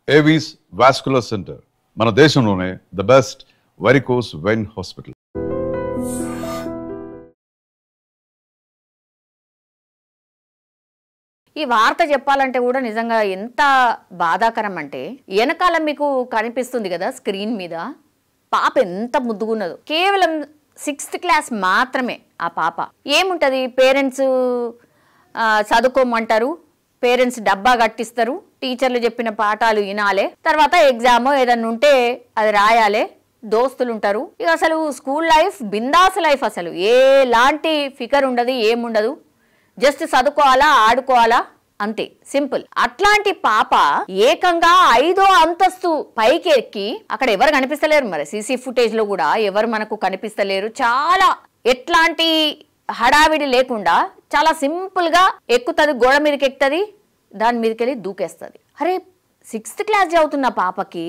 Avis vascular centre మన దేశంలోనే the best varicose vein hospital. ఈ వార్త చెప్పాలంటే కూడా నిజంగా ఎంత బాధాకరం అంటే, వెనకాల మీకు కనిపిస్తుంది కదా స్క్రీన్ మీద, పాప ఎంత ముద్దుగున్నదో. కేవలం 6th క్లాస్ మాత్రమే ఆ పాప. ఏముంటుంది, పేరెంట్స్ చదువుకోమంటారు, పేరెంట్స్ డబ్బా కట్టిస్తారు, టీచర్లు చెప్పిన పాఠాలు వినాలే, తర్వాత ఎగ్జామ్ ఏదన్నా ఉంటే అది రాయాలే, దోస్తులు ఉంటారు. ఇక అసలు స్కూల్ లైఫ్ బిందాస్ లైఫ్, అసలు ఎలాంటి ఫికర్ ఉండదు, ఏముండదు, జస్ట్ చదువుకోవాలా, ఆడుకోవాలా, అంతే, సింపుల్. అట్లాంటి పాప ఏకంగా 5వ అంతస్తు పైకి ఎక్కి, అక్కడ ఎవరు కనిపిస్తలేరు, మరి సీసీ ఫుటేజ్ లో కూడా ఎవరు మనకు కనిపిస్తలేరు. చాలా ఎట్లాంటి హడావిడి లేకుండా చాలా సింపుల్ గా ఎక్కుతుంది, గోడ మీదకి ఎక్కుతుంది, దాని మీదకి వెళ్ళి దూకేస్తుంది. అరే 6th క్లాస్ చదువుతున్న పాపకి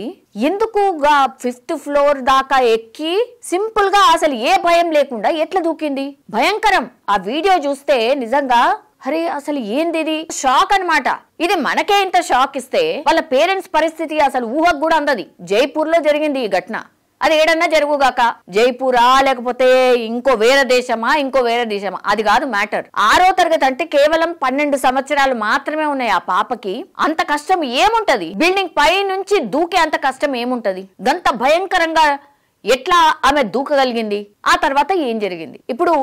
ఎందుకు 5th ఫ్లోర్ దాకా ఎక్కి సింపుల్ గా అసలు ఏ భయం లేకుండా ఎట్లా దూకింది? భయంకరం. ఆ వీడియో చూస్తే నిజంగా అరే అసలు ఏంది ఇది, షాక్ అన్నమాట. ఇది మనకే ఇంత షాక్ ఇస్తే వాళ్ళ పేరెంట్స్ పరిస్థితి అసలు ఊహకు కూడా అందది. జైపూర్ లో జరిగింది ఈ ఘటన. అది ఏడన్నా జరుగుగాక, జైపూరా లేకపోతే ఇంకో వేరే దేశమా, అది కాదు మ్యాటర్. 6వ తరగతి అంటే కేవలం 12 సంవత్సరాలు మాత్రమే ఉన్నాయి ఆ పాపకి. అంత కష్టం ఏముంటది? బిల్డింగ్ పై నుంచి దూకే అంత కష్టం ఏముంటది? గంత భయంకరంగా ఎట్లా ఆమె దూకగలిగింది? ఆ తర్వాత ఏం జరిగింది ఇప్పుడు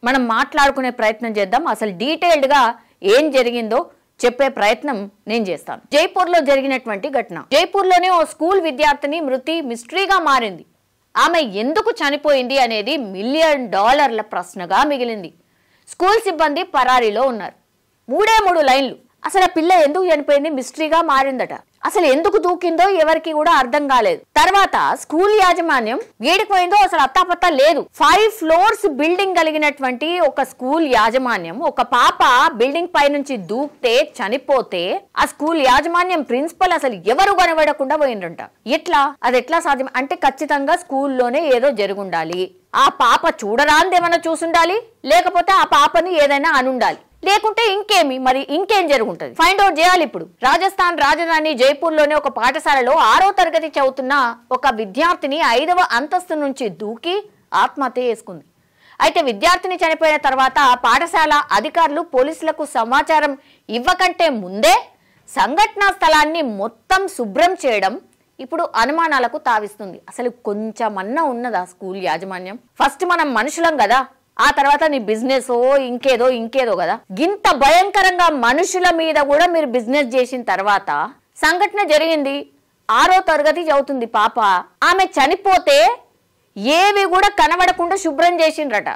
మనం మాట్లాడుకునే ప్రయత్నం చేద్దాం. అసలు డీటెయిల్డ్ గా ఏం జరిగిందో చెప్పే ప్రయత్నం నేను చేస్తాను. జైపూర్ లో జరిగినటువంటి ఘటన. జైపూర్ లోనే ఓ స్కూల్ విద్యార్థిని మృతి మిస్టరీగా మారింది. ఆమె ఎందుకు చనిపోయింది అనేది $1 మిలియన్ ప్రశ్నగా మిగిలింది. స్కూల్ సిబ్బంది పరారీలో ఉన్నారు. 3 లైన్లు. అసలు ఆ పిల్ల ఎందుకు చనిపోయింది మిస్టరీగా మారిందట. అసలు ఎందుకు దూకిందో ఎవరికి కూడా అర్థం కాలేదు. తర్వాత స్కూల్ యాజమాన్యం ఏడిపోయిందో అసలు అత్తాపత్తా లేదు. 5 ఫ్లోర్స్ బిల్డింగ్ కలిగినటువంటి ఒక స్కూల్ యాజమాన్యం, ఒక పాప బిల్డింగ్ పై నుంచి దూకితే చనిపోతే ఆ స్కూల్ యాజమాన్యం, ప్రిన్సిపల్ అసలు ఎవరు కనబడకుండా పోయిండ్రంట. అది ఎట్లా సాధ్యం అంటే ఖచ్చితంగా స్కూల్లోనే ఏదో జరుగుండాలి. ఆ పాప చూడరాందేమన్నా చూసుండాలి, లేకపోతే ఆ పాపని ఏదైనా అనుండాలి, లేకుంటే ఇంకేం జరుగుంటది, ఫైండ్ అవుట్ చేయాలి. ఇప్పుడు రాజస్థాన్ రాజధాని జైపూర్ లోనే ఒక పాఠశాలలో 6వ తరగతి చదువుతున్న ఒక విద్యార్థిని 5వ అంతస్తు నుంచి దూకి ఆత్మహత్య చేసుకుంది. అయితే విద్యార్థిని చనిపోయిన తర్వాత పాఠశాల అధికారులు పోలీసులకు సమాచారం ఇవ్వకంటే ముందే సంఘటనా స్థలాన్ని మొత్తం శుభ్రం చేయడం ఇప్పుడు అనుమానాలకు తావిస్తుంది. అసలు కొంచెమన్నా ఉన్నదా స్కూల్ యాజమాన్యం? ఫస్ట్ మనం మనుషులం కదా, ఆ తర్వాత నీ బిజినెస్ ఇంకేదో కదా. ఇంత భయంకరంగా మనుషుల మీద కూడా మీరు బిజినెస్ చేసిన తర్వాత సంఘటన జరిగింది. 6వ తరగతి చదువుతుంది పాప. ఆమె చనిపోతే ఏవి కూడా కనబడకుండా శుభ్రం చేసిండ్రట.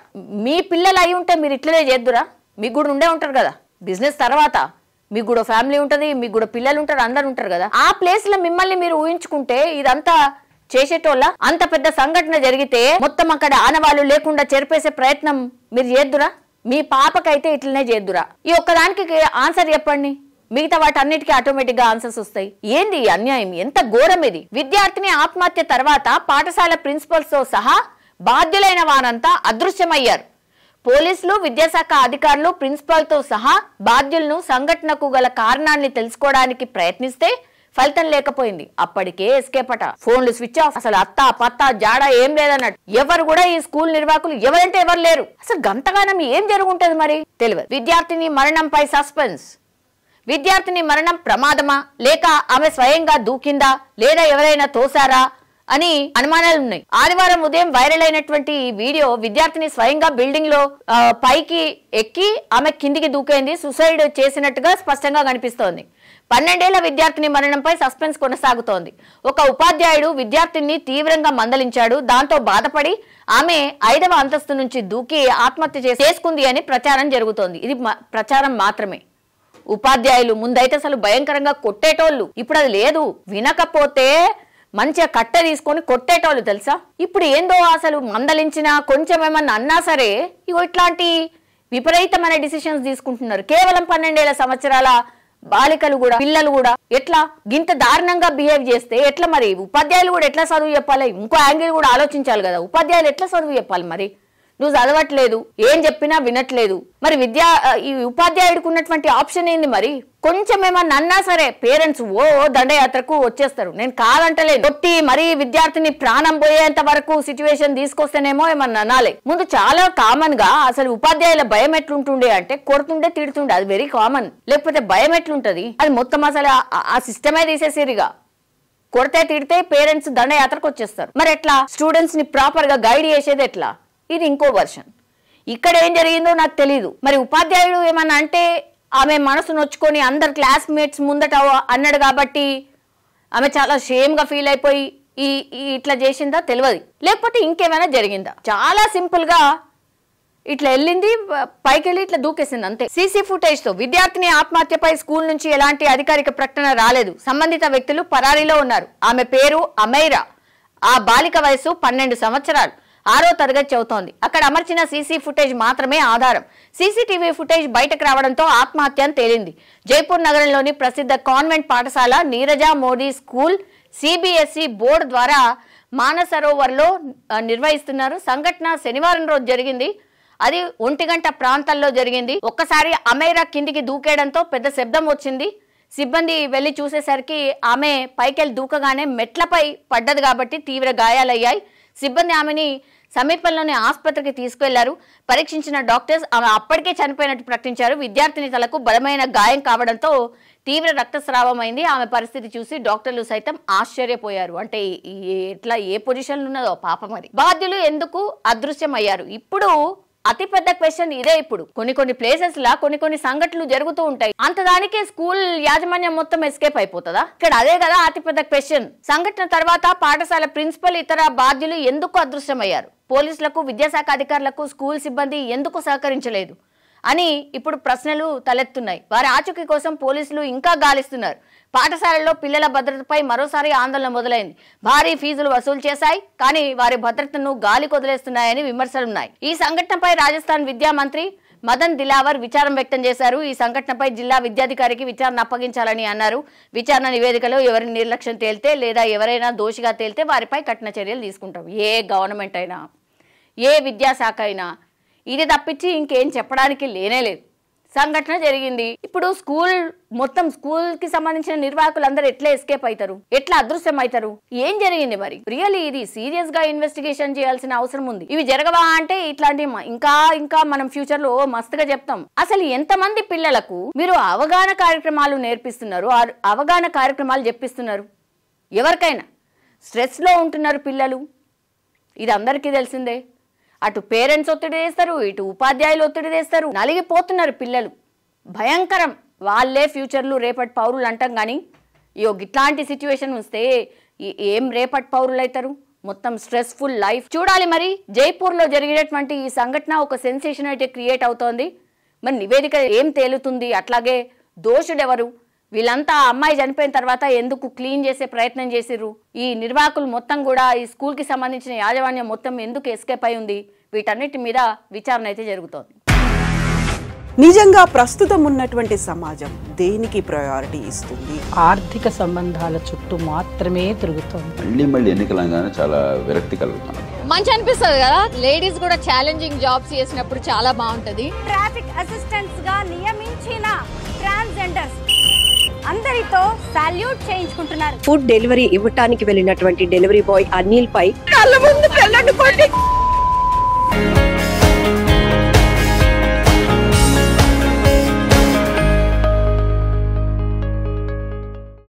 మీ పిల్లలు అయి ఉంటే మీరు ఇట్లనే చేద్దురా? మీకు కూడా ఉండే ఉంటారు కదా బిజినెస్ తర్వాత, మీకు కూడా ఫ్యామిలీ ఉంటుంది, మీకు కూడా పిల్లలు ఉంటారు, అందరు ఉంటారు కదా. ఆ ప్లేస్ లో మిమ్మల్ని మీరు ఊహించుకుంటే ఇదంతా చేసేటోళ్ళ? అంత పెద్ద సంఘటన జరిగితే మొత్తం అక్కడ ఆనవాళ్ళు లేకుండా చెరిపేసే ప్రయత్నం మీరు చేద్దురా? మీ పాపకైతే ఇట్లనే చేద్దురా? ఈ ఒక్కదానికి ఆన్సర్ చెప్పండి, మిగతా వాటి అన్నిటికీ ఆటోమేటిక్ గా ఆన్సర్స్ వస్తాయి. ఏంది అన్యాయం, ఎంత ఘోరం ఇది. విద్యార్థిని ఆత్మహత్య తర్వాత పాఠశాల ప్రిన్సిపల్స్ తో సహా బాధ్యులైన వారంతా అదృశ్యమయ్యారు. పోలీసులు, విద్యాశాఖ అధికారులు ప్రిన్సిపల్ తో సహా బాధ్యులను సంఘటనకు గల కారణాన్ని తెలుసుకోవడానికి ప్రయత్నిస్తే ఫలితం లేకపోయింది. అప్పటికే ఎస్కేప్ అట. ఫోన్లు స్విచ్ ఆఫ్. అసలు అత్తా పత్తా జాడా ఏం లేదన్నట్టు. ఎవరు కూడా ఈ స్కూల్ నిర్వాహకులు ఎవరంటే ఎవరు లేరు. అసలు గంతగానం ఏం జరుగుంటది మరి తెలియదు. విద్యార్థిని మరణంపై సస్పెన్స్. విద్యార్థిని మరణం ప్రమాదమా, లేక ఆమె స్వయంగా దూకిందా, లేదా ఎవరైనా తోసారా అని అనుమానాలు ఉన్నాయి. ఆదివారం ఉదయం వైరల్ అయినటువంటి ఈ వీడియో విద్యార్థిని స్వయంగా బిల్డింగ్ లో పైకి ఎక్కి ఆమె కిందికి దూకేంది, సూసైడ్ చేసినట్టుగా స్పష్టంగా కనిపిస్తోంది. 12 ఏళ్ల విద్యార్థిని మరణంపై సస్పెన్స్ కొనసాగుతోంది. ఒక ఉపాధ్యాయుడు విద్యార్థిని తీవ్రంగా మందలించాడు. దాంతో బాధపడి ఆమె 5వ అంతస్తు నుంచి దూకి ఆత్మహత్య చేసుకుంది అని ప్రచారం జరుగుతోంది. ఇది ప్రచారం మాత్రమే. ఉపాధ్యాయులు ముందైతే అసలు భయంకరంగా కొట్టేటోళ్ళు, ఇప్పుడు అది లేదు. వినకపోతే మంచిగా కట్ట తీసుకొని కొట్టేటోళ్ళు తెలుసా. ఇప్పుడు ఏందో అసలు మందలించినా కొంచెం ఏమన్నా అన్నా సరే ఇగో ఇట్లాంటి విపరీతమైన డిసిషన్స్ తీసుకుంటున్నారు. కేవలం 12 సంవత్సరాల బాలికలు కూడా, పిల్లలు కూడా ఎట్లా గింత దారుణంగా బిహేవ్ చేస్తే ఎట్లా మరి? ఉపాధ్యాయులు కూడా ఎట్లా చదువు చెప్పాలి? ఇంకో యాంగిల్ కూడా ఆలోచించాలి కదా. ఉపాధ్యాయులు ఎట్లా చదువు చెప్పాలి మరి? నువ్వు చదవట్లేదు, ఏం చెప్పినా వినట్లేదు. మరి ఈ ఉపాధ్యాయుడికి ఉన్నటువంటి ఆప్షన్ ఏంది? మరి కొంచెం ఏమన్నా అన్నా సరే పేరెంట్స్ దండయాత్రకు వచ్చేస్తారు. నేను కాదంటలేదు, కొట్టి మరీ విద్యార్థిని ప్రాణం పోయేంత వరకు సిచ్యువేషన్ తీసుకొస్తేనేమో ఏమన్నా అనాలి. ముందు చాలా కామన్ గా అసలు ఉపాధ్యాయుల భయం ఎట్లుంటుండే అంటే కొడుతుండే తిడుతుండే, అది వెరీ కామన్. లేకపోతే భయం ఎట్లుంటది? అది మొత్తం అసలు ఆ సిస్టమే తీసేసిరిగా. కొడితే తిడితే పేరెంట్స్ దండయాత్రకు వచ్చేస్తారు. మరి ఎట్లా స్టూడెంట్స్ ని ప్రాపర్ గా గైడ్ చేసేది ఎట్లా? ఇది ఇంకో వర్షన్. ఇక్కడ ఏం జరిగిందో నాకు తెలీదు. మరి ఉపాధ్యాయుడు ఏమన్నా అంటే ఆమె మనసు నొచ్చుకొని అందరు క్లాస్మేట్స్ ముందట అన్నాడు కాబట్టి ఆమె చాలా షేమ్ గా ఫీల్ అయిపోయి ఇట్లా చేసిందా తెలియదు, లేకపోతే ఇంకేమైనా జరిగిందా? చాలా సింపుల్ గా ఇట్లా వెళ్ళింది, పైకి వెళ్ళి ఇట్లా దూకేసింది అంతే. సీసీ ఫుటేజ్ తో విద్యార్థిని ఆత్మహత్యపై స్కూల్ నుంచి ఎలాంటి అధికారిక ప్రకటన రాలేదు. సంబంధిత వ్యక్తులు పరారీలో ఉన్నారు. ఆమె పేరు అమైరా. ఆ బాలిక వయసు 12 సంవత్సరాలు, 6వ తరగతి చదువుతోంది. అక్కడ అమర్చిన సీసీ ఫుటేజ్ మాత్రమే ఆధారం. సీసీటీవీ ఫుటేజ్ బయటకు రావడంతో ఆత్మహత్య అని తేలింది. జైపూర్ నగరంలోని ప్రసిద్ధ కాన్వెంట్ పాఠశాల Neeraja Modi school CBSE board ద్వారా మానసరోవర్లో నిర్వహిస్తున్నారు. సంఘటన శనివారం రోజు జరిగింది. అది 1 గంట ప్రాంతాల్లో జరిగింది. ఒక్కసారి అమైరా కిందికి దూకేయడంతో పెద్ద శబ్దం వచ్చింది. సిబ్బంది వెళ్లి చూసేసరికి ఆమె పైకెళ్ళి దూకగానే మెట్లపై పడ్డది కాబట్టి తీవ్ర గాయాలయ్యాయి. సిబ్బంది ఆమెని సమీపంలోని ఆసుపత్రికి తీసుకెళ్లారు. పరీక్షించిన డాక్టర్స్ ఆమె అప్పటికే చనిపోయినట్టు ప్రకటించారు. విద్యార్థిని తలకు బలమైన గాయం కావడంతో తీవ్ర రక్తస్రావం అయింది. ఆమె పరిస్థితి చూసి డాక్టర్లు సైతం ఆశ్చర్యపోయారు. అంటే ఎట్లా ఏ పొజిషన్ ఉన్నదో పాప. మరి బాధ్యులు ఎందుకు అదృశ్యమయ్యారు? ఇప్పుడు అతిపెద్ద క్వశ్చన్ ఇదే. ఇప్పుడు కొన్ని ప్లేసెస్ లా కొన్ని సంఘటనలు జరుగుతూ ఉంటాయి. అంతదానికే స్కూల్ యాజమాన్యం మొత్తం ఎస్కేప్ అయిపోతుందా? ఇక్కడ అదే కదా అతిపెద్ద క్వశ్చన్. సంఘటన తర్వాత పాఠశాల ప్రిన్సిపల్ ఇతర బాధ్యులు ఎందుకు అదృశ్యమయ్యారు? పోలీసులకు, విద్యాశాఖ అధికారులకు స్కూల్ సిబ్బంది ఎందుకు సహకరించలేదు అని ఇప్పుడు ప్రశ్నలు తలెత్తున్నాయి. వారి ఆచూకీ కోసం పోలీసులు ఇంకా గాలిస్తున్నారు. పాఠశాలలో పిల్లల భద్రతపై మరోసారి ఆందోళన మొదలైంది. భారీ ఫీజులు వసూలు చేశాయి, కానీ వారి భద్రతను గాలి కొదిలేస్తున్నాయని విమర్శలున్నాయి. ఈ సంఘటనపై రాజస్థాన్ విద్యా మంత్రి మదన్ దిలావర్ విచారం వ్యక్తం చేశారు. ఈ సంఘటనపై జిల్లా విద్యాధికారికి విచారణ అప్పగించాలని అన్నారు. విచారణ నివేదికలో ఎవరి నిర్లక్ష్యం తేలితే లేదా ఎవరైనా దోషిగా తేలితే వారిపై కఠిన చర్యలు తీసుకుంటాం. ఏ గవర్నమెంట్ అయినా, ఏ విద్యాశాఖ అయినా ఇది తప్పించి ఇంకేం చెప్పడానికి లేనేలేదు. సంఘటన జరిగింది. ఇప్పుడు స్కూల్ కి సంబంధించిన నిర్వాహకులు అందరూ ఎట్లా ఎస్కేప్ అవుతారు? ఎట్లా అదృశ్యం అవుతారు? ఏం జరిగింది మరి? రియల్లీ ఇది సీరియస్ గా ఇన్వెస్టిగేషన్ చేయాల్సిన అవసరం ఉంది. ఇవి జరగవా అంటే ఇట్లాంటి ఇంకా మనం ఫ్యూచర్ లో మస్తుగా చెప్తాం. అసలు ఎంతమంది పిల్లలకు మీరు అవగాహన కార్యక్రమాలు నేర్పిస్తున్నారు, అవగాహన కార్యక్రమాలు చెప్పిస్తున్నారు? ఎవరికైనా స్ట్రెస్ లో ఉంటున్నారు పిల్లలు, ఇది అందరికీ తెలిసిందే. అటు పేరెంట్స్ ఒత్తిడి చేస్తారు, ఇటు ఉపాధ్యాయులు ఒత్తిడి చేస్తారు. నలిగిపోతున్నారు పిల్లలు. భయంకరం. వాళ్ళే ఫ్యూచర్లు, రేపటి పౌరులు అంటాం. కానీ ఇట్లాంటి సిచ్యువేషన్ వస్తే ఏం రేపటి పౌరులు అవుతారు? మొత్తం స్ట్రెస్ఫుల్ లైఫ్. చూడాలి మరి. జైపూర్లో జరిగినటువంటి ఈ సంఘటన ఒక సెన్సేషన్ అయితే క్రియేట్ అవుతోంది. మరి నివేదిక ఏం తేలుతుంది? అట్లాగే దోషుడెవరు? వీళ్ళంతా అమ్మాయి చనిపోయిన తర్వాత ఎందుకు క్లీన్ చేసే ప్రయత్నం చేసిర్రు? ఈ నిర్వాహకులు మొత్తం కూడా, ఈ స్కూల్ కి సంబంధించిన యాజమాన్యం మొత్తం ఎందుకు ఎస్కేప్ అయి ఉంది? వీటన్నిటి మీద విచారణ అయితే జరుగుతోంది. నిజంగా ప్రస్తుతం ఉన్నటువంటి సమాజం దేనికి ప్రయారిటీ ఇస్తుంది? ఆర్థిక సంబంధాల చుట్టూ మాత్రమే తిరుగుతోంది. మళ్ళీ ఎన్నికలంగానే చాలా విరక్తి కలుగుతుంది. మంచి అనిపిస్తుంది కదా. లేడీస్ కూడా ఛాలెంజింగ్ జాబ్స్ చేసినప్పుడు చాలా బాగుంటది. ట్రాఫిక్ అసిస్టెంట్స్ గా నియమించిన ట్రాన్స్జెండర్స్ అందరితో సాల్యూట్ చేయించుకుంటున్నారు. ఫుడ్ డెలివరీ ఇవ్వటానికి వెళ్ళినటువంటి డెలివరీ బాయ్ అనిల్ పై కళ్ళ ముందు